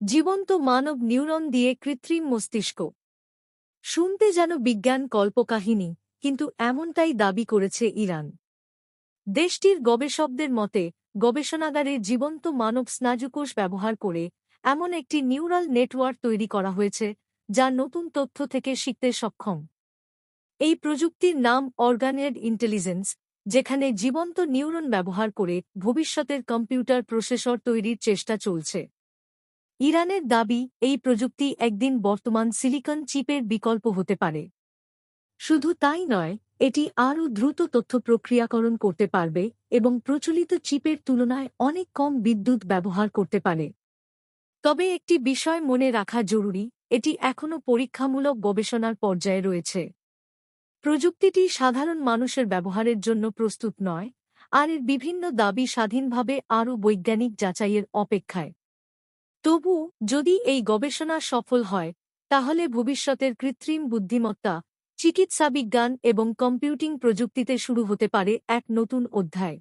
জীবন্ত মানব নিউরন দিয়ে কৃত্রিম মস্তিষ্ক। শুনতে যেন বিজ্ঞান কল্পকাহিনী, কিন্তু এমনটাই দাবি করেছে ইরান। দেশটির গবেষকদের মতে, গবেষণাগারে জীবন্ত মানব স্নায়ুকোষ ব্যবহার করে এমন একটি নিউরাল নেটওয়ার্ক তৈরি করা হয়েছে যা নতুন তথ্য থেকে শিখতে সক্ষম। এই প্রযুক্তির নাম অর্গানেড ইন্টেলিজেন্স, যেখানে জীবন্ত নিউরন ব্যবহার করে ভবিষ্যতের কম্পিউটার প্রসেসর তৈরির চেষ্টা চলছে। ইরানের দাবি, এই প্রযুক্তি একদিন বর্তমান সিলিকন চিপের বিকল্প হতে পারে। শুধু তাই নয়, এটি আরও দ্রুত তথ্য প্রক্রিয়াকরণ করতে পারবে এবং প্রচলিত চিপের তুলনায় অনেক কম বিদ্যুৎ ব্যবহার করতে পারে। তবে একটি বিষয় মনে রাখা জরুরি, এটি এখনও পরীক্ষামূলক গবেষণার পর্যায়ে রয়েছে। প্রযুক্তিটি সাধারণ মানুষের ব্যবহারের জন্য প্রস্তুত নয়, আর এর বিভিন্ন দাবি স্বাধীনভাবে আরও বৈজ্ঞানিক যাচাইয়ের অপেক্ষায়। তবু, যদি এই গবেষণা সফল হয়, তাহলে ভবিষ্যতের কৃত্রিম বুদ্ধিমত্তা, চিকিৎসাবিজ্ঞান এবং কম্পিউটিং প্রযুক্তিতে শুরু হতে পারে এক নতুন অধ্যায়।